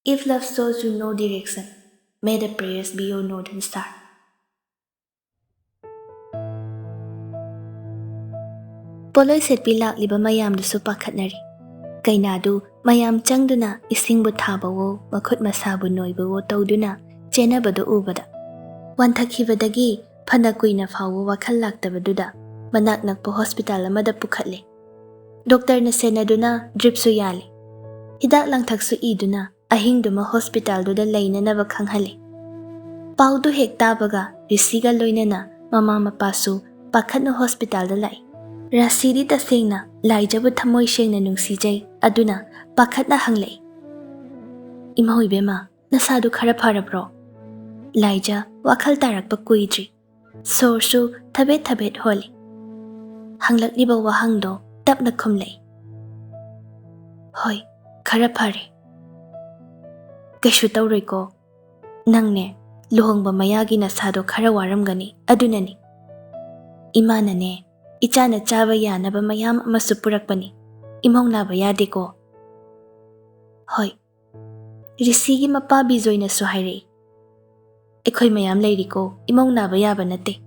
If love shows you no direction, may the prayers be your northern star. Poloi setpi lakliba mayamdusu pakhatnari. Kainadu mayam changduna isingbu thabawo makhut masabu noibawo tawduna chenabadu ubada. Wanthakibadagi phanakuina fawo wakhal laktabaduda manak nakpo hospital amada pukhatle. Doctor na senaduna drip su yali. Hidak lang thaksu iduna ahingduma hospital duda lainanaba khanghale. Paudu hek tabaga risiga loinana mama mapasu pakhatno hospital da lai. Rasidi tasengna laijabu thamoi sengna nungsijai aduna pakhatna hanglei. Imahoi bema nasadu khara pharabro. Laija wakhal tarakpa kuidri. Sorsu thabet holi. Hanglakliba wahangdo tapna khumlei. Hoi khara phare. Kaishu tawroi nangne luhongba mayagi nasado khara waramgani adunani. Imanane ichana chaba yanaba mayam amasu purakpani. Imong naba yade ko. Hoi. Risigi mapa bizoy na suhairei. Ekhoy mayam leiri ko imong naba yaba nate.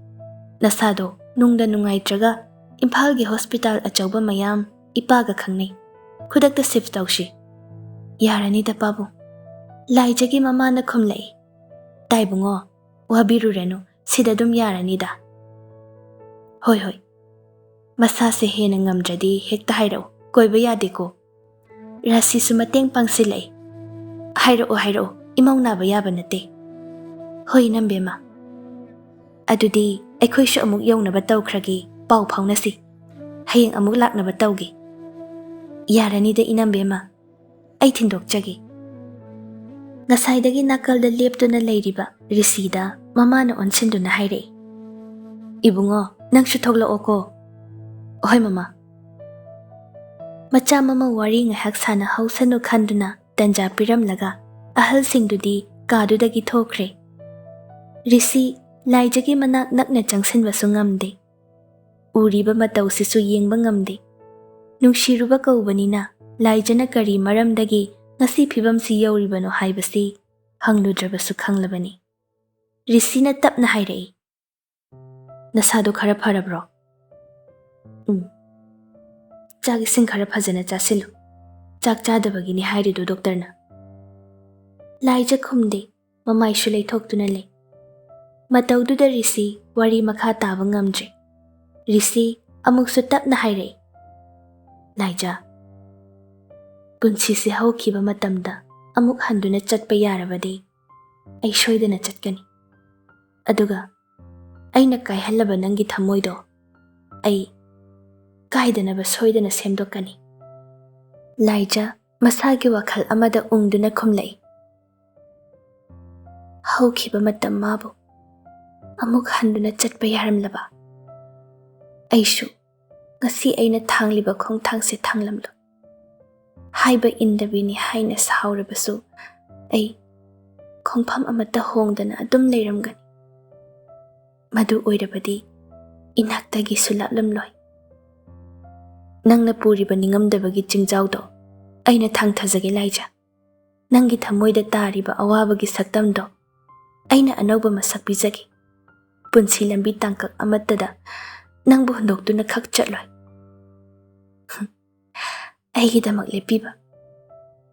Nasado nungda nungay traga Imphal gi hospital achauba mayam ipaga khangnei. Khudakta shift tawshi. Yarani da pabu. Laijagi mama na khumlei. Taibungo wabiru reno sida dum yarani da. Hoi. Masa se hena ngamdradi hekta hairo koiba yade ko. Rasi sumateng pangsilai. Hairo imong naba yaba nate. Hoi nambema. Adudi aikhoy shu amuk yawnaba tawkhragi pau phaunasi. Hayeng amuk laknaba tawgi. Yarani da inambema. Ai thindokchagi. Ngasaidagi nakalda leptuna leiriba risida mamana onsinduna hairei. Ibungo nangshu thoglao ko. Ohoi mama. Macha mama wari ngahak sana hausanu khanduna tanja piramlaga ahal singdudi kadudagi thokre. Risi laijagi manak nakna changsinbasu ngamde. Uriba matausisu yengba ngamde. Nungshiruba kaubanina laijana kari maramdagi ngasi phibamsi yauribano haibasi hangludrabasu khanglabani. Risina tapna hairei. Nasado khara pharabro. Chak ising khara phajana chasilu. Chak chadabagini hairidu doctorna. Laija khumde mamai shu leithoktuna le. Mataududa risi wari makha taba ngamdre. Risi amuksu tapna hairei. Laija. Punsisi haukiba matamda amuk handuna chatpa yarabadi. Ai shoidana chatkani. Aduga. Aina kaihallaba nangi thamoido. Ai kaidanaba soidana semdokani. Laija masagi wakhal amada ungduna khumlei. Haukiba matam mabu. Amuk handuna chatpa yaramlaba. Aishu ngasi aina thangliba khongthangse thanglamlo. Haiba indabini haina saurabasu ai khongpham amata hongdana adum leiramgani. Madu oirabadi inaktagi sulaplamloi. Nangna puriba ningamdabagi jingjawdo aina thangthajage laija. Nangi thamoida tariba awabagi saktamdo aina anauba masak bijage. Punsi lambi tangkak amatada nangbu hundoktuna khak chatloi. Aigidamak lepiba.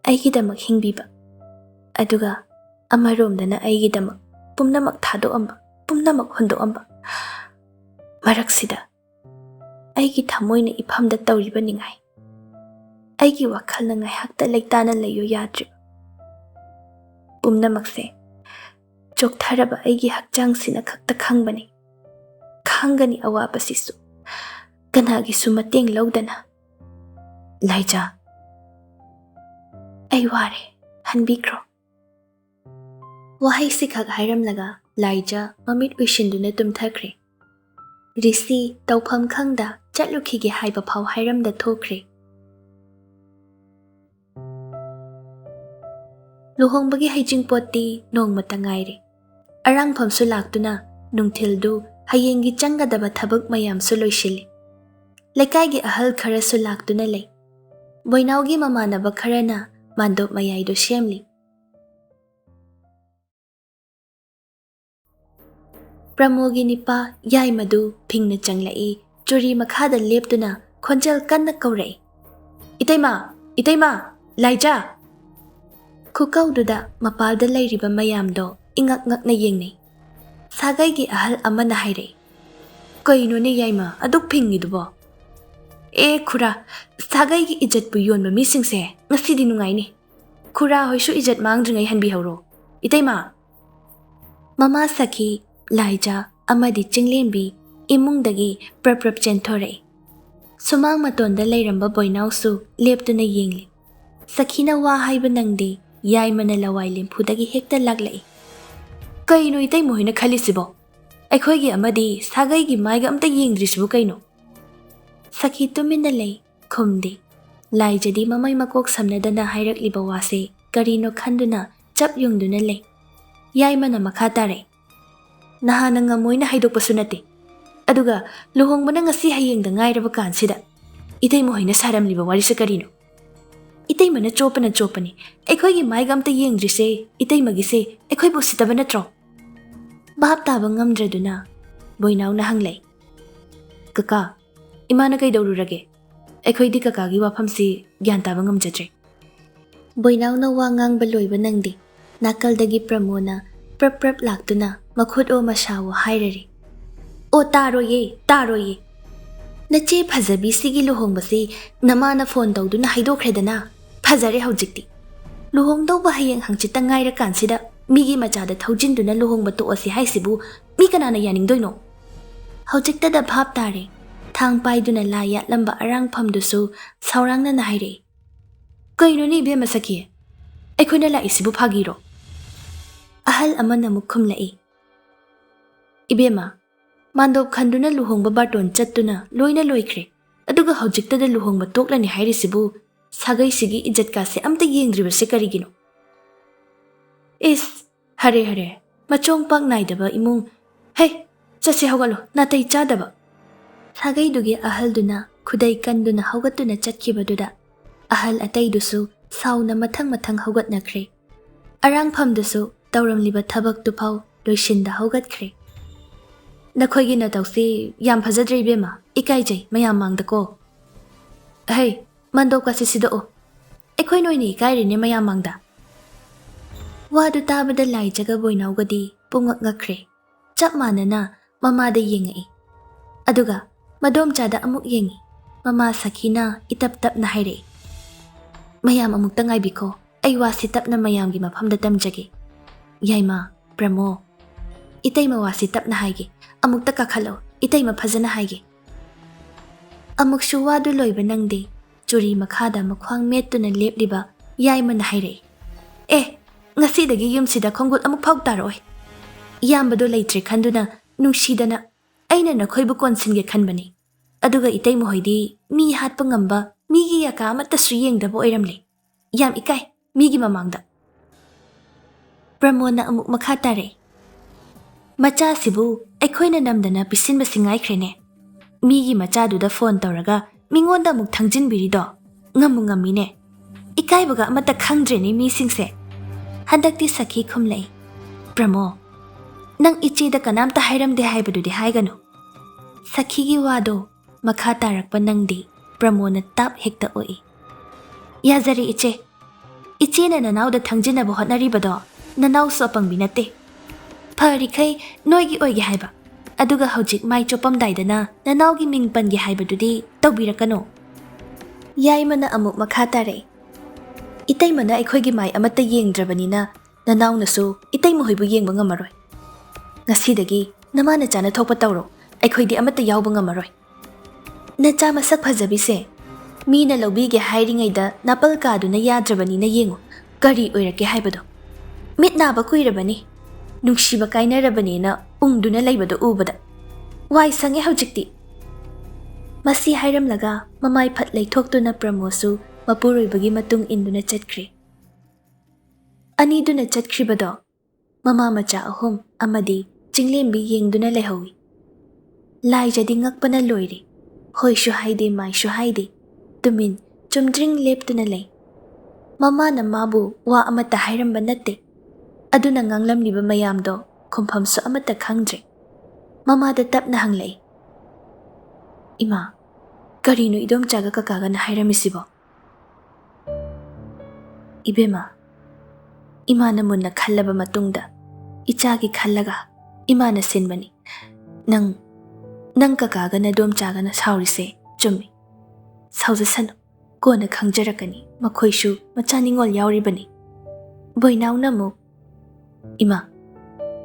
Aigidamak hingbiba. Aduga amaromdana aigidamak pumnamak thadoamba. Pumnamak hundoamba. Maraksida aigi thamoina iphamda tawriba ningai. Aigi wakhalna ngaihakta leitana layo yadriba. Pumnamakse choktharaba aigi hakchangsina khakta khangbani. Khangani awabasisu kanagi sumateng laudana. Laija. Ai ware hanbikro. Wahai sikhak hairamlaga Laija mamit uishinduna tumthakre. Risi tawpham khangda chatlukhige haiba phau hairamda thokre. Luhongbagi haijingpoti nongmata ngaire. Arangphamsu laktuna nungthildu hayengi changadaba thabak mayamsu loishili. Lekaigi ahal kharasu laktuna lei. Boinaugi mamanaba kharana mandop mayaido shemli. Pramogi nipa yai madu phingna changlai churi makhada leptuna khonjal kanna kaurai. Itaima, itaima, laija. Khukaududa mapalda lairiba mayamdo ingak ngakna yengnei. Sagaigi ahal amana haire. Kaino ne yaima aduk phingidubo. Khura, sagaigi ijat bu yonba misingse ngasidi nungai ni. Khura hoisu ijat mangdringai hanbi hauro. Itaima. Mama Sakhi, Laija, amadi chinglembi imungdagi prap chenthore. Sumang matonda lairamba boinausu leptuna yengli. Sakhina wa haiba nangde yai mana lawai lemphudagi hekta laglai. Kaino itai mohina khalisibo. Aikhoigi amadi sagaigi maiga amta yengdrisibu kaino. Sakhi tumina lei khumde. Laijadi mamai makok samnadana hairakliba wase karino khanduna chap yungduna lei. Yai mana makha tare. Nahana ngamoina haidokpasu nate. Aduga luhongbana ngasi hayengda ngairaba kansida. Itai mohina saramliba warisa karino. Itai mana chopani. Aikhoigi maiga amta yengdrise itai magise aikhoi bu sitaba natro. Bhap taba ngamdraduna boinau na hanglai. Kaka, imana kai daururage. Aikhoidi kakagi wafamsi gyan taba ngamjadre. Boinau na wa ngangba loiba nangdi. Nakaldagi Pramona prap laktuna makhut o mashawo hairari. O taroye. Nache phazabi sigi luhongbasi namana phone tawduna haidokredana. Phazare haujikti. Luhongdawba hayeng hangchita ngaira kansida migi machada thaujinduna luhongba to asi haisibu mi kanana yaningdoino. Haujikta da bhap tare. Thang paiduna la yatlamba arang phamdusu saurangna na haire. Kaino ni be masaki. Aikhoina la isibu phagiro. Ahal amana mukhum lai. Ibema, mandop khanduna luhongba baton chattuna loina loikre. Aduga haujikta da luhongba toklani hairisibu sagai sigi ijat ka se amta yengdribase karigino. Hare, machong pak naidaba imung. Hey, chase hawalo, natai chadaba. Sagai dugi ahal duna khudai kanduna hawgatuna chatkibaduda. Ahal atai dusu sauna mathang hawgat nakre. Arang pham dusu tauramliba thabak tupau loishinda hawgatkre. Nakhoigi na tausi yam phajadre bema ikai jai mayam mangdako. Hey, mandok ka sisida o. Aikhoi noini ikai rine mayam mangda. Wadu tabada lai jaga boinaugadi pungak ngakre. Chap manana mamada yengai. Aduga madom chada amuk yengi. Mama Sakhina itap na haire. Mayam amukta ngaibiko. Ay wasi tap na mayamgi maphamda tamjage. Yaima, Pramo. Itay mawasi tap na haige. Amukta kakhalo. Itay maphazana haige. Amuk shuwadu loiba nangde. Churi makhada makhwang metu na lepliba. Yaima na haire. Ngasidagi yumsida khongut amuk phau taroy. Iyambado leitre khanduna nungsidana aina nakhoibu konsinge khanbani. Aduga itay mohoidi mi hatpa ngamba migi yaka amata suyengdaba oiramle. Yam ikai migi mamangda. Pramona amuk makha tare. Macha sibu aikhoina namdana pisinba singai khrene. Migi macha duda phone tawraga mingonda amuk thangjinbirido ngamu ngamine. Ikai baga amata khangdreni mi singse. Handakti Sakhi khumlai. Pramo, nang ichi da kanamta hairamde haibadudi haiganu. Sakhi gi wado makha tarakpa nangdi Pramo na tap hekta oi. Yazari iche. Ichi na nanaw da thangjina bo hotnaribado nanaw so pangbinate. Pharikai noigi oigi haiba. Aduga haujik mai chopam daidana nanaw gi mingpan gi haibadudi tawbirakano. Yaimana amuk makha tare. Itay mana aikhoigi mai amata yengdrabanina nanaw nasu itay mohoibu yengba ngamaroy. Ngasidagi namana chana thokpa tawro aikhoidi amata yawba ngamaroy. Nacha masak phajabise mina lawbige hairingaida napal kaduna yadrabanina yengu kari oirake haibado. Mit naba kuirabani nungshiba kainarabanina ungduna laibado ubada. Wai sange haujikti. Masi hairamlaga mamai phat leithoktuna Pramosu mapuroibagi matung induna chatkri. Aniduna chatkribado mama macha ahom amadi chinglembi yengduna lehawi. Lai jadi ngakpana loiri. Hoi shu haide mai shu haide. Tumin chumdring leptuna lay. Mama na mabu wa amata hairamba natte. Aduna nganglamliba mayamdo kumpham su amata khangdre. ꯃꯃꯥꯗ ꯇꯞꯅ ꯍꯪꯂꯛꯏ, "ꯏꯃꯥ, ꯀꯔꯤꯅꯣ ꯏꯗꯣꯝꯆꯥꯒ ꯀꯀꯥꯒꯅ ꯍꯥꯏꯔꯝꯃꯤꯁꯤꯕꯣ?" "ꯏꯕꯦꯝꯃ," ꯏꯃꯥꯅ ꯃꯨꯟꯅ ꯈꯜꯂꯕ ꯃꯇꯨꯡꯗ ꯏꯆꯥꯒꯤ ꯈꯜꯂꯒ ꯏꯃꯥꯅ ꯁꯤꯟꯕꯅꯤ, ꯅꯪ ꯀꯀꯥꯒ ꯅꯗꯣꯝꯆꯥꯒꯅ ꯁꯥꯎꯔꯤꯁꯦ ꯆꯨꯝꯃꯤ. ꯁꯥꯎꯖꯁꯅꯨ, ꯀꯣꯟꯅ ꯈꯪꯖꯔꯛꯀꯅꯤ, ꯃꯈꯣꯏꯁꯨ ꯃꯆꯥ ꯅꯤꯡꯉꯣꯜ ꯌꯥꯎꯔꯤꯕꯅꯤ." ꯕꯣꯏꯅꯥꯎꯅ ꯑꯃꯨꯛ, "ꯏꯃꯥ,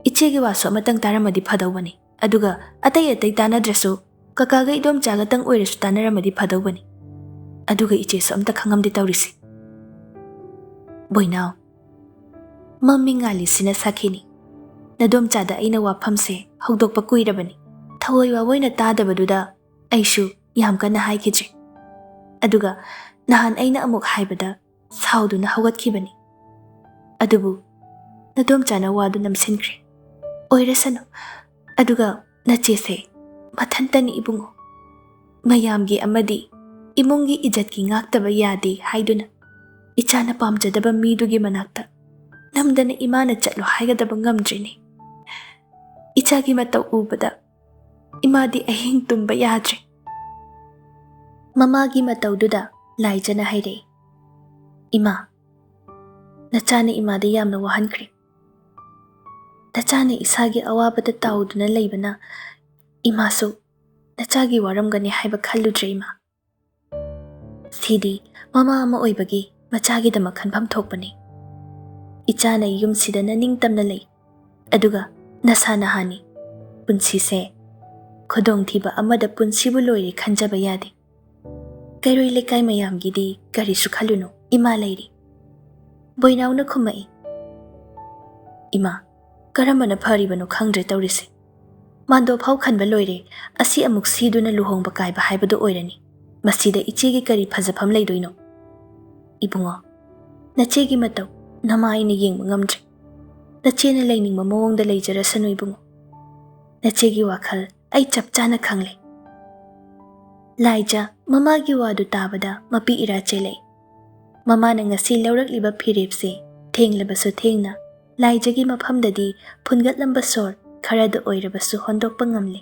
ꯏꯆꯦꯒꯤ ꯋꯥꯁꯨ ꯑꯃꯇꯪ ꯇꯥꯔꯝꯃꯗꯤ ꯐꯗꯧꯕꯅꯤ, ꯑꯗꯨꯒ ꯑꯇꯩ ꯇꯥꯟꯅꯗ꯭ꯔꯁꯨ ꯀꯀꯥꯒ ꯏꯗꯣꯝꯆꯥꯒꯇꯪ ꯑꯣꯏꯔꯁꯨ ꯇꯥꯟꯅꯔꯝꯃꯗꯤ ꯐꯗꯧꯕꯅꯤ. ꯑꯗꯨꯒ ꯏꯆꯦꯁꯨ ꯑꯝꯇ ꯈꯪꯉꯝꯗꯦ ꯇꯧꯔꯤꯁꯤ." ꯕꯣꯏꯅꯥꯎ, ꯃꯝꯃꯤ ꯉꯥꯜꯂꯤꯁꯤꯅ ꯁꯥꯈꯤꯅꯤ. ꯅꯗꯣꯝꯆꯥꯗ ꯑꯩꯅ ꯋꯥꯐꯝꯁꯦ ꯍꯧꯗꯣꯛꯄ ꯀꯨꯏꯔꯕꯅꯤ. ꯊꯑꯣꯏ ꯋꯥꯑꯣꯏꯅ ꯇꯥꯗꯕꯗꯨꯗ ꯑꯩꯁꯨ ꯌꯥꯝ ꯀꯟꯅ ꯍꯥꯏꯈꯤꯗ꯭ꯔꯦ. ꯑꯗꯨꯒ ꯅꯍꯥꯟ ꯑꯩꯅ ꯑꯃꯨꯛ ꯍꯥꯏꯕꯗ ꯁꯥꯎꯗꯨꯅ ꯍꯧꯒꯠꯈꯤꯕꯅꯤ. ꯑꯗꯨꯕꯨ ꯅꯗꯣꯝꯆꯥꯅ ꯋꯥꯗꯨ ꯅꯝꯁꯤꯟꯈ꯭ꯔꯦ. ꯑꯣꯏꯔꯁꯅꯨ, ꯑꯗꯨꯒ ꯅꯆꯦꯁꯦ ꯃꯊꯟꯇꯅꯤ ꯏꯕꯨꯡꯉꯣ. ꯃꯌꯥꯝꯒꯤ ꯑꯃꯗꯤ ꯏꯃꯨꯡꯒꯤ ꯏꯖꯠꯀꯤ ꯉꯥꯛꯇꯕ ꯌꯥꯗꯦ ꯍꯥꯏꯗꯨꯅ ꯏꯆꯥꯅ ꯄꯥꯝꯖꯗꯕ ꯃꯤꯗꯨꯒꯤ ꯃꯅꯥꯛꯇ ꯅꯝꯗꯅ ꯏꯃꯥꯅ ꯆꯠꯂꯣ ꯍꯥꯏꯒꯗꯕ ꯉꯝꯗ꯭ꯔꯤꯅꯤ. ꯏꯆꯥꯒꯤ ꯃꯇꯧ ꯎꯕꯗ ꯏꯃꯥꯗꯤ ꯑꯍꯤꯡ ꯇꯨꯝꯕ ꯌꯥꯗ꯭ꯔꯦ." ꯃꯃꯥꯒꯤ ꯃꯇꯧꯗꯨꯗ ꯂꯥꯏꯖꯅ ꯍꯥꯏꯔꯛꯏ, "ꯏꯃꯥ, ꯅꯆꯥꯅ ꯏꯃꯥꯗ ꯌꯥꯝꯅ ꯋꯥꯍꯟꯈ꯭ꯔꯦ. ꯅꯆꯥꯅ ꯏꯁꯥꯒꯤ ꯑꯋꯥꯕꯗ ꯇꯥꯎꯗꯨꯅ ꯂꯩꯕꯅ ꯏꯃꯥꯁꯨ ꯅꯆꯥꯒꯤ ꯋꯥꯔꯝꯒꯅꯤ ꯍꯥꯏꯕ ꯈꯜꯂꯨꯗ꯭ꯔꯦ ꯏꯃꯥ. ꯁꯤꯗꯤ ꯃꯃꯥ ꯑꯃ ꯑꯣꯏꯕꯒꯤ ꯃꯆꯥꯒꯤꯗꯃꯛ ꯈꯟꯐꯝ ꯊꯣꯛꯄꯅꯤ. ꯏꯆꯥꯅ ꯌꯨꯝꯁꯤꯗ ꯅꯅꯤꯡꯇꯝꯅ ꯂꯩ, ꯑꯗꯨꯒ ꯅꯁꯥ ꯅꯍꯥꯅꯤ. ꯄꯨꯟꯁꯤꯁꯦ ꯈꯨꯗꯣꯡꯊꯤꯕ ꯑꯃꯗ ꯄꯨꯟꯁꯤꯕꯨ ꯂꯣꯏꯔꯦ ꯈꯟꯖꯕ ꯌꯥꯗꯦ. ꯀꯩꯔꯣꯏ ꯂꯩꯀꯥꯏ ꯃꯌꯥꯝꯒꯤꯗꯤ ꯀꯔꯤꯁꯨ ꯈꯜꯂꯨꯅꯨ, ꯏꯃꯥ ꯂꯩꯔꯤ." ꯕꯣꯏꯅꯥꯎꯅ ꯈꯨꯝꯃꯛꯏ, "ꯏꯃꯥ, ꯀꯔꯝꯕꯅ ꯐꯔꯤꯕꯅꯣ ꯈꯪꯗ꯭ꯔꯦ ꯇꯧꯔꯤꯁꯦ. ꯃꯥꯟꯗꯣꯞ ꯐꯥꯎ ꯈꯟꯕ ꯂꯣꯏꯔꯦ, ꯑꯁꯤ ꯑꯃꯨꯛ ꯁꯤꯗꯨꯅ ꯂꯨꯍꯣꯡꯕ ꯀꯥꯏꯕ ꯍꯥꯏꯕꯗꯨ ꯑꯣꯏꯔꯅꯤ. ꯃꯁꯤꯗ ꯏꯆꯦꯒꯤ ꯀꯔꯤ ꯐꯖꯐꯝ ꯂꯩꯗꯣꯏꯅꯣ? ꯏꯕꯨꯡꯉꯣ, ꯅꯆꯦꯒꯤ ꯃꯇꯧ ꯅꯃꯥꯏꯅ ꯌꯦꯡꯕ ꯉꯝꯗ꯭ꯔꯦ. ꯅꯆꯦꯅ ꯂꯩꯅꯤꯡꯕ ꯃꯑꯣꯡꯗ ꯂꯩꯖꯔꯁꯅꯨ ꯏꯕꯨꯡꯉꯣ. ꯅꯆꯦꯒꯤ ꯋꯥꯈꯜ ꯑꯩ ꯆꯞ ꯆꯥꯅ ꯈꯪꯂꯦ." ꯂꯥꯏꯖ ꯃꯃꯥꯒꯤ ꯋꯥꯗꯨ ꯇꯥꯕꯗ ꯃꯄꯤ ꯏꯔꯥ ꯆꯦꯜꯂꯛꯏ. ꯃꯃꯥꯅ ꯉꯁꯤ ꯂꯧꯔꯛꯂꯤꯕ ꯐꯤꯔꯦꯞꯁꯦ ꯊꯦꯡꯂꯕꯁꯨ ꯊꯦꯡꯅ ꯂꯥꯏꯖꯒꯤ ꯃꯐꯝꯗꯗꯤ ꯐꯨꯟꯒꯠꯂꯝꯕ ꯁꯣꯔ ꯈꯔꯗ ꯑꯣꯏꯔꯕꯁꯨ ꯍꯣꯟꯗꯣꯛꯄ ꯉꯝꯂꯦ.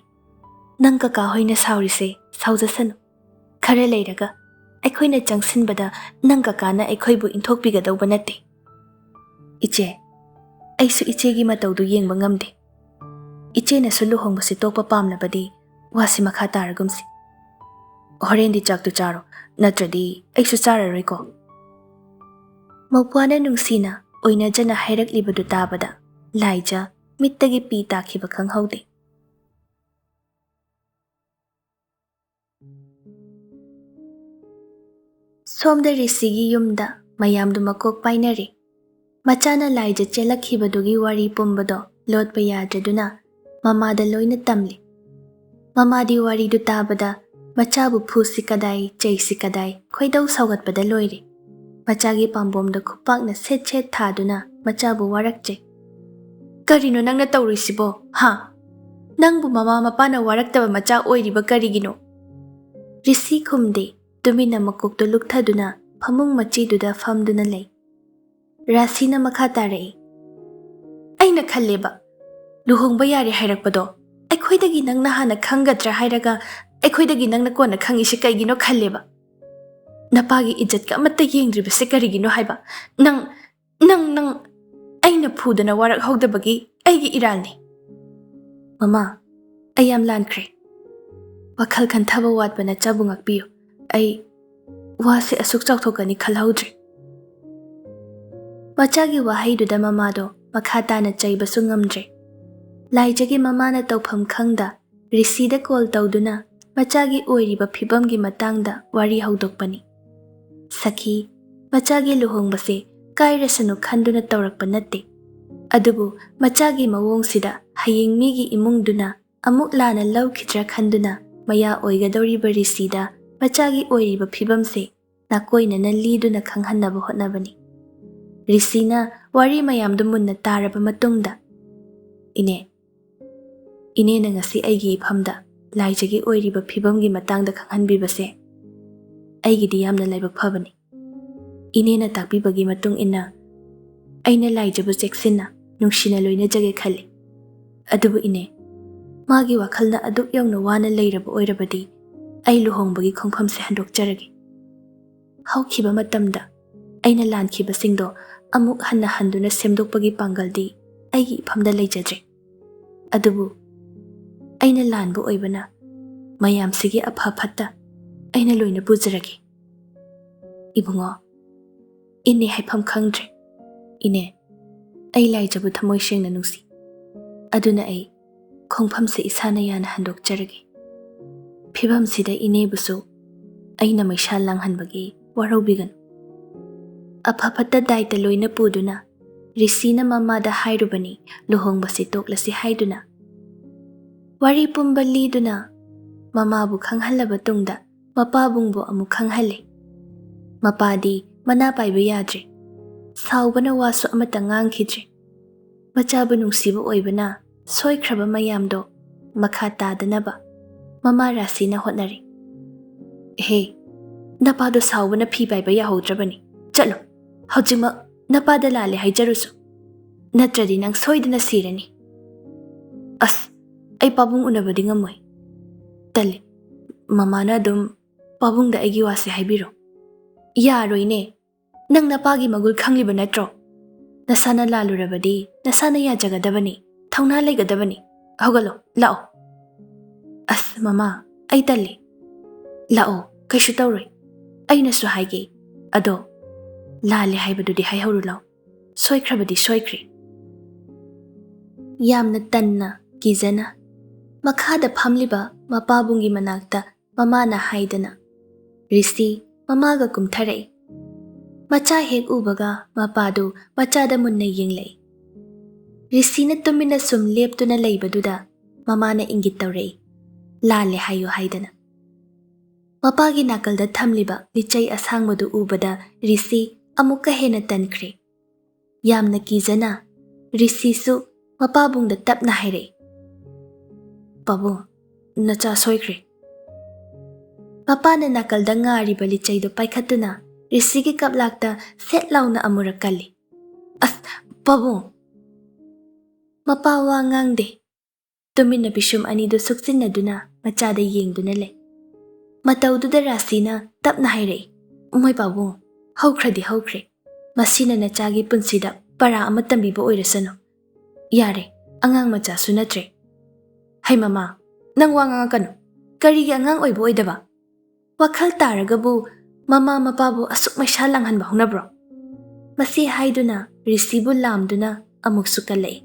"ꯅꯪ ꯀꯀꯥ ꯍꯣꯏꯅ ꯁꯥꯎꯔꯤꯁꯦ ꯁꯥꯎꯖꯁꯅꯨ. ꯈꯔ ꯂꯩꯔꯒ ꯑꯩꯈꯣꯏꯅ ꯆꯪꯁꯤꯟꯕꯗ ꯅꯪ ꯀꯀꯥꯅ ꯑꯩꯈꯣꯏꯕꯨ ꯏꯟꯊꯣꯛꯄꯤꯒꯗꯧꯕ ꯅꯠꯇꯦ. ꯏꯆꯦ, ꯑꯩꯁꯨ ꯏꯆꯦꯒꯤ ꯃꯇꯧꯗꯨ ꯌꯦꯡꯕ ꯉꯝꯗꯦ. ꯏꯆꯦꯅꯁꯨ ꯂꯨꯍꯣꯡꯕꯁꯤ ꯇꯣꯛꯄ ꯄꯥꯝꯂꯕꯗꯤ ꯋꯥꯁꯤ ꯃꯈꯥ ꯇꯥꯔꯒꯨꯝꯁꯤ. ꯍꯣꯔꯦꯟꯗꯤ ꯆꯥꯛꯇꯨ ꯆꯥꯔꯣ, ꯅꯠꯇ꯭ꯔꯗꯤ ꯑꯩꯁꯨ ꯆꯥꯔꯔꯣꯏꯀꯣ." ꯃꯧꯄ꯭ꯋꯥꯅ ꯅꯨꯡꯁꯤꯅ ꯑꯣꯏꯅꯖꯅ ꯍꯥꯏꯔꯛꯂꯤꯕꯗꯨ ꯇꯥꯕꯗ ꯂꯥꯏꯖ ꯃꯤꯠꯇꯒꯤ ꯄꯤ ꯇꯥꯈꯤꯕ ꯈꯪꯍꯧꯗꯦ꯫ ꯁꯣꯝꯗ ꯔꯤꯁꯤꯒꯤ ꯌꯨꯝꯗ ꯃꯌꯥꯝꯗꯨ ꯃꯀꯣꯛ ꯄꯥꯏꯅꯔꯦ. ꯃꯆꯥꯅ ꯂꯥꯏꯖ ꯆꯦꯜꯂꯛꯈꯤꯕꯗꯨꯒꯤ ꯋꯥꯔꯤ ꯄꯨꯝꯕꯗꯣ ꯂꯣꯠꯄ ꯌꯥꯗ꯭ꯔꯗꯨꯅ ꯃꯃꯥꯗ ꯂꯣꯏꯅ ꯇꯝꯂꯤ. ꯃꯃꯥꯗꯤ ꯋꯥꯔꯤꯗꯨ ꯇꯥꯕꯗ ꯃꯆꯥꯕꯨ ꯐꯨꯁꯤ ꯀꯗꯥꯏ, ꯆꯩꯁꯤ ꯀꯗꯥꯏ ꯈꯣꯏꯗꯧ ꯁꯥꯎꯒꯠꯄꯗ ꯂꯣꯏꯔꯦ. ꯃꯆꯥꯒꯤ ꯄꯥꯝꯕꯣꯝꯗ ꯈꯨꯄꯥꯛꯅ ꯁꯦꯠ ꯁꯦꯠ ꯊꯥꯗꯨꯅ ꯃꯆꯥꯕꯨ ꯋꯥꯔꯛꯆꯩ. "ꯀꯔꯤꯅꯣ ꯅꯪꯅ ꯇꯧꯔꯤꯁꯤꯕꯣ, ꯍꯥ? ꯅꯪꯕꯨ ꯃꯃꯥ ꯃꯄꯥꯅ ꯋꯥꯔꯛꯇꯕ ꯃꯆꯥ ꯑꯣꯏꯔꯤꯕ ꯀꯔꯤꯒꯤꯅꯣ?" ꯔꯤꯁꯤ ꯈꯨꯝꯗꯦ, ꯇꯨꯃꯤꯟꯅ ꯃꯀꯣꯛꯇꯨ ꯂꯨꯛꯊꯗꯨꯅ ꯐꯃꯨꯡ ꯃꯆꯤꯗꯨꯗ ꯐꯝꯗꯨꯅ ꯂꯩ. ꯔꯥꯁꯤꯅ ꯃꯈꯥ ꯇꯥꯔꯛꯏ, "ꯑꯩꯅ ꯈꯜꯂꯦꯕ, ꯂꯨꯍꯣꯡꯕ ꯌꯥꯔꯦ ꯍꯥꯏꯔꯛꯄꯗꯣ ꯑꯩꯈꯣꯏꯗꯒꯤ ꯅꯪꯅ ꯍꯥꯟꯅ ꯈꯪꯒꯗ꯭ꯔꯥ ꯍꯥꯏꯔꯒ ꯑꯩꯈꯣꯏꯗꯒꯤ ꯅꯪꯅ ꯀꯣꯟꯅ ꯈꯪꯉꯤꯁꯤ ꯀꯩꯒꯤꯅꯣ ꯈꯜꯂꯦꯕ. ꯅꯄꯥꯒꯤ ꯏꯖꯠꯀ ꯑꯃꯠꯇ ꯌꯦꯡꯗ꯭ꯔꯤꯕꯁꯦ ꯀꯔꯤꯒꯤꯅꯣ ꯍꯥꯏꯕ. ꯅꯪ ꯑꯩꯅ ꯐꯨꯗꯅ ꯋꯥꯔꯛꯍꯧꯗꯕꯒꯤ ꯑꯩꯒꯤ ꯏꯔꯥꯜꯅꯤ." "ꯃꯃꯥ, ꯑꯩ ꯌꯥꯝ ꯂꯥꯟꯈ꯭ꯔꯦ. ꯋꯥꯈꯜ ꯈꯟꯊꯕ ꯋꯥꯠꯄ ꯅꯆꯥꯕꯨ ꯉꯥꯛꯄꯤꯌꯨ. ꯑꯩ ꯋꯥꯁꯦ ꯑꯁꯨꯛ ꯆꯥꯎꯊꯣꯛꯀꯅꯤ ꯈꯜꯍꯧꯗ꯭ꯔꯦ." ꯃꯆꯥꯒꯤ ꯋꯥꯍꯩꯗꯨꯗ ꯃꯃꯥꯗꯣ ꯃꯈꯥ ꯇꯥꯅ ꯆꯩꯕꯁꯨ ꯉꯝꯗ꯭ꯔꯦ. ꯂꯥꯏꯖꯒꯤ ꯃꯃꯥꯅ ꯇꯧꯐꯝ ꯈꯪꯗ ꯔꯤꯁꯤꯗ ꯀꯣꯜ ꯇꯧꯗꯨꯅ ꯃꯆꯥꯒꯤ ꯑꯣꯏꯔꯤꯕ ꯐꯤꯕꯝꯒꯤ ꯃꯇꯥꯡꯗ ꯋꯥꯔꯤ ꯍꯧꯗꯣꯛꯄꯅꯤ. "ꯁꯈꯤ, ꯃꯆꯥꯒꯤ ꯂꯨꯍꯣꯡꯕꯁꯦ ꯀꯥꯏꯔꯁꯅꯨ ꯈꯟꯗꯨꯅ ꯇꯧꯔꯛꯄ ꯅꯠꯇꯦ. ꯑꯗꯨꯕꯨ ꯃꯆꯥꯒꯤ ꯃꯑꯣꯡꯁꯤꯗ ꯍꯌꯦꯡ ꯃꯤꯒꯤ ꯏꯃꯨꯡꯗꯨꯅ ꯑꯃꯨꯛ ꯂꯥꯟꯅ ꯂꯧꯈꯤꯗ꯭ꯔꯥ ꯈꯟꯗꯨꯅ ꯃꯌꯥ ꯑꯣꯏꯒꯗꯧꯔꯤꯕ ꯔꯤꯁꯤꯗ ꯃꯆꯥꯒꯤ ꯑꯣꯏꯔꯤꯕ ꯐꯤꯕꯝꯁꯦ ꯅꯥꯀꯣꯏꯅꯅ ꯂꯤꯗꯨꯅ ꯈꯪꯍꯟꯅꯕ ꯍꯣꯠꯅꯕꯅꯤ." ꯔꯤꯁꯤꯅ ꯋꯥꯔꯤ ꯃꯌꯥꯝꯗꯨ ꯃꯨꯟꯅ ꯇꯥꯔꯕ ꯃꯇꯨꯡꯗ, "ꯏꯅꯦꯅ ꯉꯁꯤ ꯑꯩꯒꯤ ꯏꯐꯝꯗ ꯂꯥꯏꯖꯒꯤ ꯑꯣꯏꯔꯤꯕ ꯐꯤꯕꯝꯒꯤ ꯃꯇꯥꯡꯗ ꯈꯪꯍꯟꯕꯤꯕꯁꯦ ꯑꯩꯒꯤꯗꯤ ꯌꯥꯝꯅ ꯂꯥꯏꯕꯛ ꯐꯕꯅꯤ. ꯏꯅꯦꯅ ꯇꯥꯛꯄꯤꯕꯒꯤ ꯃꯇꯨꯡ ꯏꯟꯅ ꯑꯩꯅ ꯂꯥꯏꯖꯕꯨ ꯆꯦꯛꯁꯤꯟꯅ ꯅꯨꯡꯁꯤꯅ ꯂꯣꯏꯅꯖꯒꯦ ꯈꯜꯂꯤ. ꯑꯗꯨꯕꯨ ꯏꯅꯦ, Magi wakhalna aduk yawna wana leiraba oirabadi ai luhongbagi khongphamse handokjarage. Hawkhiba matamda aina lankhiba amuk hanna handuna semdokpagi pangaldi aigi iphamda leijadre. Adubu aina lanbu oibana mayamsigi apha phatta aina loina pujarage. Ibungo ine haifam khangdre. Ine ai laijabu thamoi sengna nungsi. Aduna ai khongphamse isana yana handokjarage. Phibamsida ine busu aina maishal langhanbagi waraubigan. Apha phatta daita loina puduna Risina mamada hairubani luhongbasi toklasi haiduna. Wari pumba liduna mamabu khanghalaba tungda mapabungbo amu khanghalle. Mapadi mana paiba yadre. Saubana wasu amata ngangkhidre. Machabu nungsiba oibana soikraba mayamdo makha tadanaba mama rasina hotnari. He, napado saubana phi paiba yahoudrabani. Chalo, haujima napada lale haijarusu. Natradi nang soidana sirani. As, ay pabung unabadi ngamoy. Tali, mamana dum pabung da aigi wasi haibiro. Yaroy ne, nang napagi magul khangliba natro. Nasana lalurabadi, nasana yajagadabani, thauna laigadabani. Hogalo, lao. As, mama, ay tali. Lao, kaishu tawroy. Ay nasu haigi. Ado, lale haibadudi haihauru lao. Soikrabadi soikri. Yamna tanna, gizana. Makhada phamliba mapabungi manakta mamana haidana. Risi mamaga kumtharai. Macha hek ubaga mapadu machada munna yenglai. Risina tumina sum leptuna leibaduda mamana ingit tawrai. Lale hayo haidana. Mapagi nakalda thamliba lichai asangbadu ubada Risi amuka hena tankre. Yamna kizana Risi su mapabungda tapna hairai. Pabu, nacha soikre. Papana nakalda ngariba lichaido paikhatuna Risigi kaplakta set launa amurakali. As, pabu. Mapawa ngangde. Tumina bishum anido suksinna duna machada yengduna le. Mataududa rasina tapna hairai. Moy pabu, haukradi haukre. Masina nachagi punsida para amatambiba oirasano. Yare, angang macha sunatre. Hai mama, nang wangang kanu. Karigi angang oibo oidaba. Wakhal taragabu mama mapabu asuk maisha langhanba hunabro. Masi haiduna risibu lamduna amuk sukalai.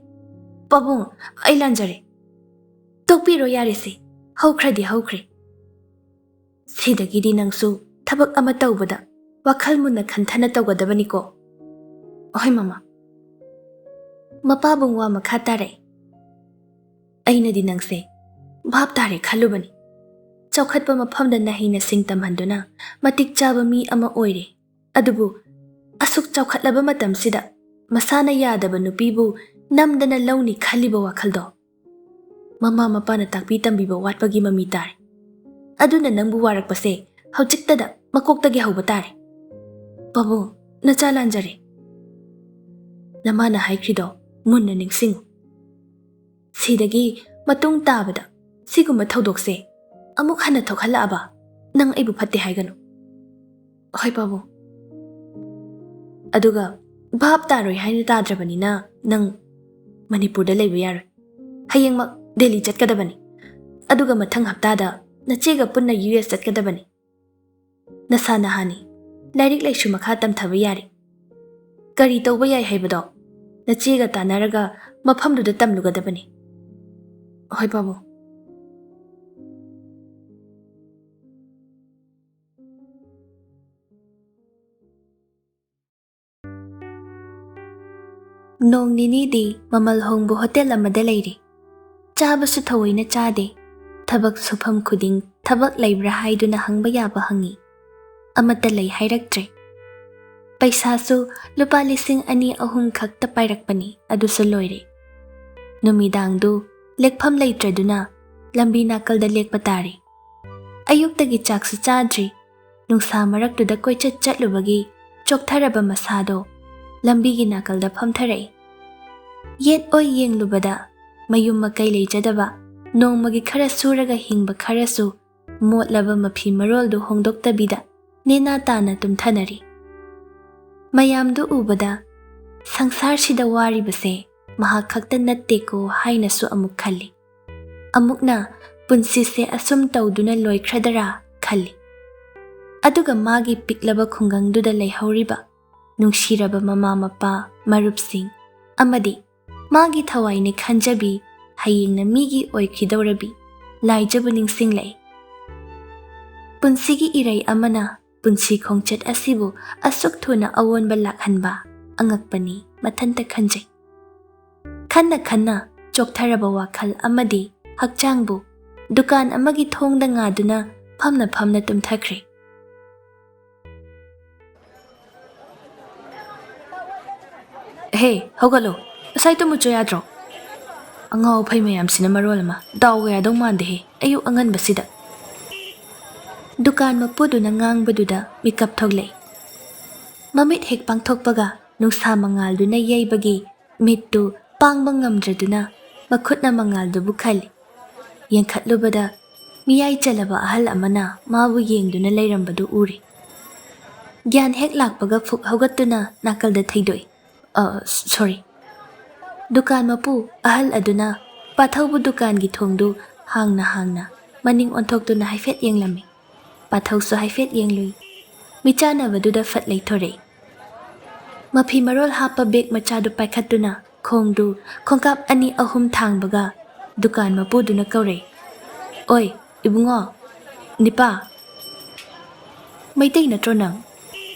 Pabu, ay lanjare. Tokpiro yarisi, haukradi haukre. Sidagidi nangsu thabak ama taubada wakhal munna khanthana tawgadabani ko. Oy mama. Mapabung wa makha tare. Aina di nangse bhab tare khalubani. Chaukhatpa maphamda nahina singtamhanduna matik chaba mi ama oire. Adubu asuk chaukhatlaba matamsida masana yadaba nupibu namdana launi khaliba wakhaldo. Mama mapana takpi tambiba watpagi mami tare. Aduna nangbu warakpase hauchiktada makoktagi hauba tare. Babu, nacha lanjare. Namana haikrido munna ningsingu. Sidagi matung tabada siguma thaudokse amuk hana thokhala aba nang aibu phatte haiganu. Hoy babu. Aduga bhab taroi haina tadrabani na nang Manipurda leiba yaroy. Hayeng mak Delhi chatkadabani. Aduga mathang haptada nachega punna US chatkadabani. Nasana hani lairik laishu makha tamthaba yari. Kari tawba yai haibado nachega tanaraga maphamduda tamlugadabani. Hoy babu. Nong nini di mamal hongbu hotel amada leiri. Chabasu thawaina chade. Thabak sufam khuding thabak leibra haiduna hangba yaba hangi. Amata lei hairaktre. Paisasu lupa 2,000 khakta pairakpani adusa loire. Numidangdu lekpham leitraduna lambi nakalda lekpatari. Ayuktagi chaksu chadri. Nungsa maraktuda koichat chatlubagi choktharaba masado lambigi nakalda phamtharai. Yet oi yenglubada mayum makai leijadaba ꯅꯣꯡꯃꯒꯤ ꯈꯔ ꯁꯨꯔꯒ ꯍꯤꯡꯕ ꯈꯔꯁꯨ ꯃꯣꯠꯂꯕ ꯃꯐꯤ ꯃꯔꯣꯜꯗꯨ ꯍꯣꯡꯗꯣꯛꯇꯕꯤꯗ ꯅꯦꯅꯥ ꯇꯥꯅ ꯇꯨꯝꯊꯅꯔꯤ꯫ ꯃꯌꯥꯝꯗꯨ ꯎꯕꯗ ꯁꯪꯁꯥꯔꯁꯤꯗ ꯋꯥꯔꯤꯕꯁꯦ ꯃꯍꯥꯛ ꯈꯛꯇ ꯅꯠꯇꯦꯀꯣ ꯍꯥꯏꯅꯁꯨ ꯑꯃꯨꯛ ꯈꯜꯂꯤ꯫ ꯑꯃꯨꯛꯅ ꯄꯨꯟꯁꯤꯁꯦ ꯑꯁꯨꯝ ꯇꯧꯗꯨꯅ ꯂꯣꯏꯈ꯭ꯔꯗꯔꯥ ꯈꯜꯂꯤ꯫ ꯑꯗꯨꯒ ꯃꯥꯒꯤ ꯄꯤꯛꯂꯕ ꯈꯨꯡꯒꯪꯗꯨꯗ ꯂꯩꯍꯧꯔꯤꯕ ꯅꯨꯡꯁꯤꯔꯕ ꯃꯃꯥ ꯃꯄꯥ, ꯃꯔꯨꯞꯁꯤꯡ ꯑꯃꯗꯤ ꯃꯥꯒꯤ ꯊꯋꯥꯏꯅ ꯈꯟꯖꯕꯤ ꯍꯌꯦꯡꯅ ꯃꯤꯒꯤ ꯑꯣꯏꯈꯤꯗꯧꯔꯕꯤ ꯂꯥꯏꯖꯕꯨ ꯅꯤꯡꯁꯤꯡꯂꯛꯏ꯫ ꯄꯨꯟꯁꯤꯒꯤ ꯏꯔꯩ ꯑꯃꯅ ꯄꯨꯟꯁꯤ ꯈꯣꯡꯆꯠ ꯑꯁꯤꯕꯨ ꯑꯁꯨꯛ ꯊꯨꯅ ꯑꯑꯣꯟꯕ ꯂꯥꯛꯍꯟꯕ ꯑꯉꯛꯄꯅꯤ ꯃꯊꯟꯇ ꯈꯟꯖꯩ꯫ ꯈꯟꯅ ꯈꯟꯅ ꯆꯣꯛꯊꯔꯕ ꯋꯥꯈꯜ ꯑꯃꯗꯤ ꯍꯛꯆꯥꯡꯕꯨ ꯗꯨꯀꯥꯟ ꯑꯃꯒꯤ ꯊꯣꯡꯗ ꯉꯥꯗꯨꯅ ꯐꯝꯅ ꯐꯝꯅ ꯇꯨꯝꯊꯈ꯭ꯔꯦ꯫ ꯍꯦ ꯍꯧꯒꯠꯂꯣ, ꯉꯁꯥꯏ ꯇꯨꯝꯃꯨꯆꯣ ꯌꯥꯗ꯭ꯔꯣ? ꯑꯉꯥꯎ ꯑꯐꯩ ꯃꯌꯥꯝꯁꯤꯅ ꯃꯔꯣꯜ ꯑꯃ ꯗꯥꯎꯒ ꯌꯥꯗꯧ ꯃꯥꯟꯗꯦꯍꯦ ꯑꯌꯨꯛ ꯑꯉꯟꯕꯁꯤꯗ꯫ ꯗꯨꯀꯥꯟ ꯃꯄꯨꯗꯨꯅ ꯉꯥꯡꯕꯗꯨꯗ ꯃꯤꯀꯞ ꯊꯣꯛꯂꯛꯏ꯫ ꯃꯃꯤꯠ ꯍꯦꯛ ꯄꯥꯡꯊꯣꯛꯄꯒ ꯅꯨꯡꯁꯥ ꯃꯉꯥꯜꯗꯨꯅ ꯌꯩꯕꯒꯤ ꯃꯤꯠꯇꯨ ꯄꯥꯡꯕ ꯉꯝꯗ꯭ꯔꯗꯨꯅ ꯃꯈꯨꯠꯅ ꯃꯉꯥꯜꯗꯨꯕꯨ ꯈꯜꯂꯤ꯫ ꯌꯦꯡꯈꯠꯂꯨꯕꯗ ꯃꯤꯌꯥꯏ ꯆꯜꯂꯕ ꯑꯍꯜ ꯑꯃꯅ ꯃꯥꯕꯨ ꯌꯦꯡꯗꯨꯅ ꯂꯩꯔꯝꯕꯗꯨ ꯎꯔꯤ꯫ ꯒ꯭ꯌꯥꯟ ꯍꯦꯛ ꯂꯥꯛꯄꯒ ꯐꯨꯛ ꯍꯧꯒꯠꯇꯨꯅ ꯅꯥꯀꯜꯗ ꯊꯩꯗꯣꯛꯏ꯫ ꯁꯣꯔꯤ꯫ ꯗꯨꯀꯥꯟ ꯃꯄꯨ ꯑꯍꯜ ꯑꯗꯨꯅ ꯄꯥꯊꯧꯕꯨ ꯗꯨꯀꯥꯟꯒꯤ ꯊꯣꯡꯗꯨ ꯍꯥꯡꯅ ꯃꯅꯤꯡ ꯑꯣꯟꯊꯣꯛꯇꯨꯅ ꯍꯥꯏꯐꯦꯠ ꯌꯦꯡꯂꯝꯃꯤ꯫ ꯄꯥꯊꯧꯁꯨ ꯍꯥꯏꯐꯦꯠ ꯌꯦꯡꯂꯨꯏ꯫ ꯃꯤꯆꯥꯟꯅꯕꯗꯨꯗ ꯐꯠ ꯂꯩꯊꯣꯔꯛꯏ꯫ ꯃꯐꯤ ꯃꯔꯣꯜ ꯍꯥꯞꯄ ꯕꯦꯒ ꯃꯆꯥꯗꯨ ꯄꯥꯏꯈꯠꯇꯨꯅ ꯈꯣꯡꯗꯨ ꯈꯣꯡꯀꯥꯞ 2-3 ꯊꯥꯡꯕꯒ ꯗꯨꯀꯥꯟ ꯃꯄꯨꯗꯨꯅ ꯀꯧꯔꯛꯏ꯫ ꯑꯣꯏ ꯏꯕꯨꯡꯉꯣ, ꯅꯤꯄꯥ꯫ ꯃꯩꯇꯩ ꯅꯠꯇ꯭ꯔꯣ ꯅꯪ?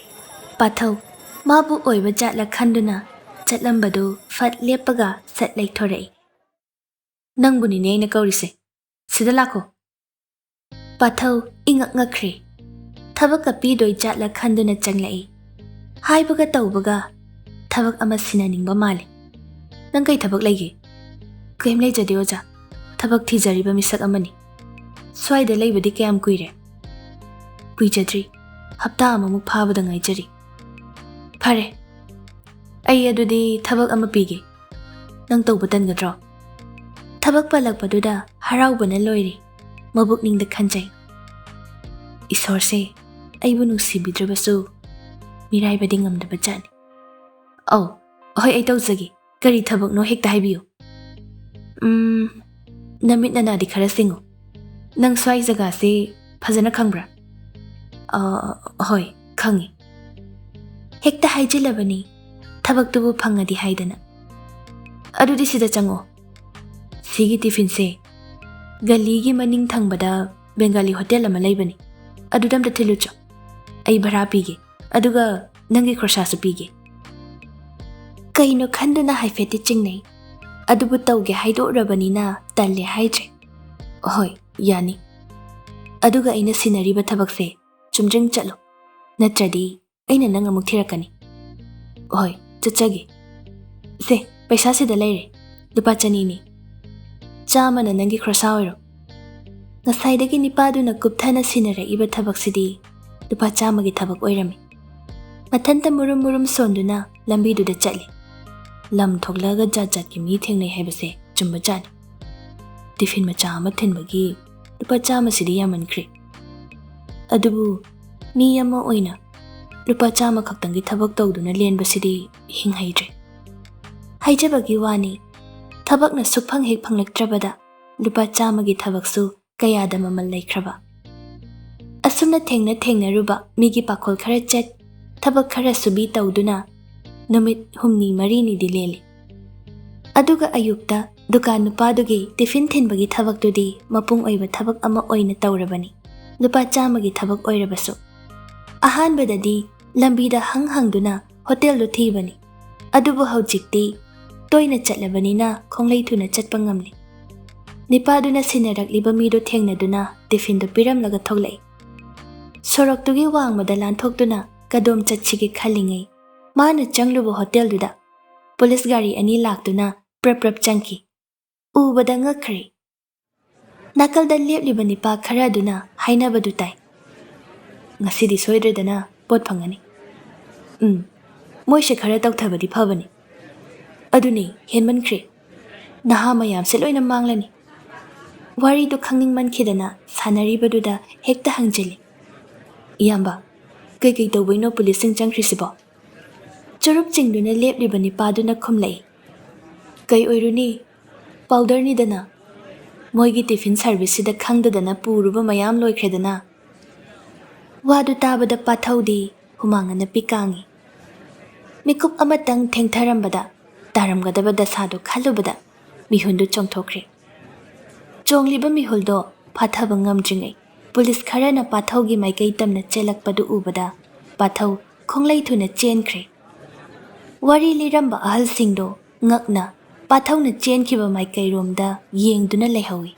ꯄꯥꯊꯧ ꯃꯥꯕꯨ ꯑꯣꯏꯕ ꯖꯥꯠꯂ ꯈꯟꯗꯨꯅ ꯆꯠꯂꯝꯕꯗꯨ ꯐꯠ ꯂꯦꯞꯄꯒ ꯁꯠ ꯂꯩꯊꯣꯔꯛꯏ꯫ ꯅꯪꯕꯨꯅꯤꯅꯦ ꯑꯩꯅ ꯀꯧꯔꯤꯁꯦ, ꯁꯤꯗ ꯂꯥꯛꯈꯣ꯫ ꯄꯥꯊꯧ ꯏꯉꯛ ꯉꯛꯈ꯭ꯔꯦ꯫ ꯊꯕꯛꯀ ꯄꯤꯗꯣꯏ ꯖꯥꯠꯂ ꯈꯟꯗꯨꯅ ꯆꯪꯂꯛꯏ꯫ ꯍꯥꯏꯕꯒ ꯇꯧꯕꯒ ꯊꯕꯛ ꯑꯃ ꯁꯤꯟꯅꯅꯤꯡꯕ ꯃꯥꯜꯂꯤ꯫ ꯅꯪ ꯀꯩ ꯊꯕꯛ ꯂꯩꯒꯦ? ꯀꯩꯝ ꯂꯩꯖꯗꯦ ꯑꯣꯖꯥ, ꯊꯕꯛ ꯊꯤꯖꯔꯤꯕ ꯃꯤꯁꯛ ꯑꯃꯅꯤ꯫ ꯁ꯭ꯋꯥꯏꯗ ꯂꯩꯕꯗꯤ ꯀꯌꯥꯝ ꯀꯨꯏꯔꯦ? ꯀꯨꯏꯖꯗ꯭ꯔꯤ, ꯍꯞꯇꯥ ꯑꯃꯃꯨꯛ ꯐꯥꯕꯗ ꯉꯥꯏꯖꯔꯤ꯫ ꯐꯔꯦ, ꯑꯩ ꯑꯗꯨꯗꯤ ꯊꯕꯛ ꯑꯃ ꯄꯤꯒꯦ, ꯅꯪ ꯇꯧꯕ ꯇꯟꯒꯗ꯭ꯔꯣ? ꯊꯕꯛ ꯄꯜꯂꯛꯄꯗꯨꯗ ꯍꯔꯥꯎꯕꯅ ꯂꯣꯏꯔꯤ꯫ ꯃꯕꯨꯛꯅꯤꯡꯗ ꯈꯟꯖꯩ, ꯏꯁꯣꯔꯁꯦ ꯑꯩꯕꯨ ꯅꯨꯡꯁꯤꯕꯤꯗ꯭ꯔꯕꯁꯨ ꯃꯤꯔꯥꯏꯕꯗꯤ ꯉꯝꯗꯕ ꯖꯥꯠꯅꯤ꯫ ꯍꯣꯏ ꯑꯩ ꯇꯧꯖꯒꯦ, ꯀꯔꯤ ꯊꯕꯛꯅꯣ ꯍꯦꯛꯇ ꯍꯥꯏꯕꯤꯌꯨ꯫ ꯅꯃꯤꯠ ꯅꯅꯥꯗꯤ ꯈꯔ ꯁꯤꯡꯉꯨ꯫ ꯅꯪ ꯁ꯭ꯋꯥꯏ ꯖꯒꯥꯁꯦ ꯐꯖꯅ ꯈꯪꯕ꯭ꯔꯥ? ꯍꯣꯏ ꯈꯪꯉꯤ꯫ ꯍꯦꯛꯇ ꯍꯥꯏꯖꯤꯜꯂꯕꯅꯤ ꯊꯕꯛꯇꯨꯕꯨ ꯐꯪꯉꯗꯤ ꯍꯥꯏꯗꯅ꯫ ꯑꯗꯨꯗꯤ ꯁꯤꯗ ꯆꯪꯉꯣ꯫ ꯁꯤꯒꯤ ꯇꯤꯐꯤꯟꯁꯦ ꯒꯂꯤꯒꯤ ꯃꯅꯤꯡ ꯊꯪꯕꯗ ꯕꯦꯡꯒꯥꯂꯤ ꯍꯣꯇꯦꯜ ꯑꯃ ꯂꯩꯕꯅꯤ, ꯑꯗꯨꯗ ꯑꯝꯇ ꯊꯤꯜꯂꯨꯆꯣ꯫ ꯑꯩ ꯚꯔꯥ ꯄꯤꯒꯦ, ꯑꯗꯨꯒ ꯅꯪꯒꯤ ꯈꯣꯔꯁꯥꯁꯨ ꯄꯤꯒꯦ꯫ ꯀꯩꯅꯣ ꯈꯟꯗꯨꯅ ꯍꯥꯏꯐꯦꯠꯇꯤ ꯆꯤꯡꯅꯩ, ꯑꯗꯨꯕꯨ ꯇꯧꯒꯦ ꯍꯥꯏꯗꯣꯛꯎꯔꯕꯅꯤꯅ ꯇꯜꯂꯦ ꯍꯥꯏꯗ꯭ꯔꯦ꯫ ꯍꯣꯏ ꯌꯥꯅꯤ, ꯑꯗꯨꯒ ꯑꯩꯅ ꯁꯤꯟꯅꯔꯤꯕ ꯊꯕꯛꯁꯦ ꯆꯨꯝꯗ꯭ꯔꯤꯡ ꯆꯠꯂꯨ, ꯅꯠꯇ꯭ꯔꯗꯤ ꯑꯩꯅ ꯅꯪ ꯑꯃꯨꯛ ꯊꯤꯔꯛꯀꯅꯤ꯫ ꯍꯣꯏ ꯆꯠꯆꯒꯦ꯫ ꯁꯦ ꯄꯩꯁꯥ ꯁꯤꯗ ꯂꯩꯔꯦ, ꯂꯨꯄꯥ 200ꯅꯤ꯫ 100ꯅ ꯅꯪꯒꯤ ꯈꯣꯔꯁꯥ ꯑꯣꯏꯔꯣ꯫ ꯉꯁꯥꯏꯗꯒꯤ ꯅꯤꯄꯥꯗꯨꯅ ꯀꯨꯞꯊꯅ ꯁꯤꯟꯅꯔꯛꯏꯕ ꯊꯕꯛꯁꯤꯗꯤ ꯂꯨꯄꯥ 100ꯒꯤ ꯊꯕꯛ ꯑꯣꯏꯔꯝꯃꯤ꯫ ꯃꯊꯟꯇ ꯃꯨꯔꯨꯝ ꯁꯣꯟꯗꯨꯅ ꯂꯝꯕꯤꯗꯨꯗ ꯆꯠꯂꯤ꯫ ꯂꯝ ꯊꯣꯛꯂꯛꯑꯒ ꯖꯥꯠ ꯖꯥꯠꯀꯤ ꯃꯤ ꯊꯦꯡꯅꯩ ꯍꯥꯏꯕꯁꯦ ꯆꯨꯝꯕ ꯖꯥꯠꯅꯤ꯫ ꯇꯤꯐꯤꯟ ꯃꯆꯥ ꯑꯃ ꯊꯤꯟꯕꯒꯤ ꯂꯨꯄꯥ 100ꯁꯤꯗꯤ ꯌꯥꯝꯃꯟꯈ꯭ꯔꯦ꯫ ꯑꯗꯨꯕꯨ ꯃꯤ ꯑꯃ ꯑꯣꯏꯅ ꯂꯨꯄꯥ 100 ꯈꯛꯇꯪꯒꯤ ꯊꯕꯛ ꯇꯧꯗꯨꯅ ꯂꯦꯟꯕꯁꯤꯗꯤ ꯍꯤꯡꯍꯩꯗ꯭ꯔꯦ꯫ ꯍꯥꯏꯖꯕꯒꯤ ꯋꯥꯅꯤ, ꯊꯕꯛꯅ ꯁꯨꯛꯐꯪ ꯍꯦꯛ ꯐꯪꯂꯛꯇ꯭ꯔꯕꯗ ꯂꯨꯄꯥ 100ꯒꯤ ꯊꯕꯛꯁꯨ ꯀꯌꯥꯗ ꯃꯃꯜ ꯂꯩꯈ꯭ꯔꯕ꯫ ꯑꯁꯨꯝꯅ ꯊꯦꯡꯅꯔꯨꯕ ꯃꯤꯒꯤ ꯄꯥꯈꯣꯜ ꯈꯔ ꯆꯠ, ꯊꯕꯛ ꯈꯔ ꯁꯨꯕꯤ ꯇꯧꯗꯨꯅ ꯅꯨꯃꯤꯠ 8-9ꯅꯤꯗꯤ ꯂꯦꯜꯂꯤ꯫ ꯑꯗꯨꯒ ꯑꯌꯨꯛꯇ ꯗꯨꯀꯥꯟ ꯅꯨꯄꯥꯗꯨꯒꯤ ꯇꯤꯐꯤꯟ ꯊꯤꯟꯕꯒꯤ ꯊꯕꯛꯇꯨꯗꯤ ꯃꯄꯨꯡ ꯑꯣꯏꯕ ꯊꯕꯛ ꯑꯃ ꯑꯣꯏꯅ ꯇꯧꯔꯕꯅꯤ, ꯂꯨꯄꯥ 100ꯒꯤ ꯊꯕꯛ ꯑꯣꯏꯔꯕꯁꯨ꯫ ꯑꯍꯥꯟꯕꯗꯗꯤ ꯂꯝꯕꯤꯗ ꯍꯪꯗꯨꯅ ꯍꯣꯇꯦꯜꯗꯨ ꯊꯤꯕꯅꯤ, ꯑꯗꯨꯕꯨ ꯍꯧꯖꯤꯛꯇꯤ ꯇꯣꯏꯅ ꯆꯠꯂꯕꯅꯤꯅ ꯈꯣꯡꯂꯩ ꯊꯨꯅ ꯆꯠꯄ ꯉꯝꯂꯤ꯫ ꯅꯤꯄꯥꯗꯨꯅ ꯁꯤꯟꯅꯔꯛꯂꯤꯕ ꯃꯤꯗꯨ ꯊꯦꯡꯅꯗꯨꯅ ꯇꯤꯐꯤꯟꯗꯨ ꯄꯤꯔꯝꯂꯒ ꯊꯣꯛꯂꯛꯏ꯫ ꯁꯣꯔꯣꯛꯇꯨꯒꯤ ꯋꯥꯡꯃꯗ ꯂꯥꯟꯊꯣꯛꯇꯨꯅ ꯀꯗꯣꯝ ꯆꯠꯁꯤꯒꯦ ꯈꯜꯂꯤꯉꯩ ꯃꯥꯅ ꯆꯪꯂꯨꯕ ꯍꯣꯇꯦꯜꯗꯨꯗ ꯄꯨꯂꯤꯁ ꯒꯥꯔꯤ 2 ꯂꯥꯛꯇꯨꯅ ꯄ꯭ꯔꯞ ꯆꯪꯈꯤ꯫ ꯎꯕꯗ ꯉꯛꯈ꯭ꯔꯦ꯫ ꯅꯥꯀꯜꯗ ꯂꯦꯞꯂꯤꯕ ꯅꯤꯄꯥ ꯈꯔ ꯑꯗꯨꯅ ꯍꯥꯏꯅꯕꯗꯨ ꯇꯥꯏ, ꯉꯁꯤꯗꯤ ꯁꯣꯏꯗ꯭ꯔꯗꯅ ꯄꯣꯠ ꯐꯪꯒꯅꯤ꯫ ꯃꯣꯏꯁꯦ ꯈꯔ ꯇꯧꯊꯕꯗꯤ ꯐꯕꯅꯤ, ꯑꯗꯨꯅꯤ ꯍꯦꯟꯃꯟꯈ꯭ꯔꯦ, ꯅꯍꯥ ꯃꯌꯥꯝꯁꯦ ꯂꯣꯏꯅ ꯃꯥꯡꯂꯅꯤ꯫ ꯋꯥꯔꯤꯗꯨ ꯈꯪꯅꯤꯡꯃꯟꯈꯤꯗꯅ ꯁꯥꯟꯅꯔꯤꯕꯗꯨꯗ ꯍꯦꯛꯇ ꯍꯪꯖꯤꯜꯂꯤ꯫ ꯏꯌꯥꯝꯕ, ꯀꯩꯀꯩ ꯇꯧꯕꯩꯅꯣ ꯄꯨꯂꯤꯁꯁꯤꯡ ꯆꯪꯈ꯭ꯔꯤꯁꯤꯕꯣ? ꯆꯨꯔꯨꯞ ꯆꯤꯡꯗꯨꯅ ꯂꯦꯞꯂꯤꯕ ꯅꯤꯄꯥꯗꯨꯅ ꯈꯨꯝꯂꯛꯏ꯫ ꯀꯩ ꯑꯣꯏꯔꯨꯅꯤ, ꯄꯥꯎꯗꯔꯅꯤꯗꯅ꯫ ꯃꯣꯏꯒꯤ ꯇꯤꯐꯤꯟ ꯁꯥꯔꯚꯤꯁꯁꯤꯗ ꯈꯪꯗꯗꯅ ꯄꯨꯔꯨꯕ ꯃꯌꯥꯝ ꯂꯣꯏꯈ꯭ꯔꯦꯗꯅ꯫ ꯋꯥꯗꯨ ꯇꯥꯕꯗ ꯄꯥꯊꯧꯗꯤ ꯍꯨꯃꯥꯡ ꯑꯅꯞꯄꯤ ꯀꯥꯡꯉꯤ꯫ ꯃꯤꯀꯨꯞ ꯑꯃꯇꯪ ꯊꯦꯡꯊꯔꯝꯕꯗ ꯇꯥꯔꯝꯒꯗꯕ ꯗꯁꯥꯗꯨ ꯈꯜꯂꯨꯕꯗ ꯃꯤꯍꯨꯟꯗꯨ ꯆꯣꯡꯊꯣꯛꯈ꯭ꯔꯦ꯫ ꯆꯣꯡꯂꯤꯕ ꯃꯤꯍꯨꯜꯗꯣ ꯐꯥꯊꯕ ꯉꯝꯗ꯭ꯔꯤꯉꯩ ꯄꯨꯂꯤꯁ ꯈꯔꯅ ꯄꯥꯊꯧꯒꯤ ꯃꯥꯏꯀꯩ ꯇꯝꯅ ꯆꯦꯜꯂꯛꯄꯗꯨ ꯎꯕꯗ ꯄꯥꯊꯧ ꯈꯣꯡꯂꯩ ꯊꯨꯅ ꯆꯦꯟꯈ꯭ꯔꯦ꯫ ꯋꯥꯔꯤ ꯂꯤꯔꯝꯕ ꯑꯍꯜꯁꯤꯡꯗꯣ ꯉꯛꯅ ꯄꯥꯊꯧꯅ ꯆꯦꯟꯈꯤꯕ ꯃꯥꯏꯀꯩꯔꯣꯝꯗ ꯌꯦꯡꯗꯨꯅ ꯂꯩꯍꯧꯏ꯫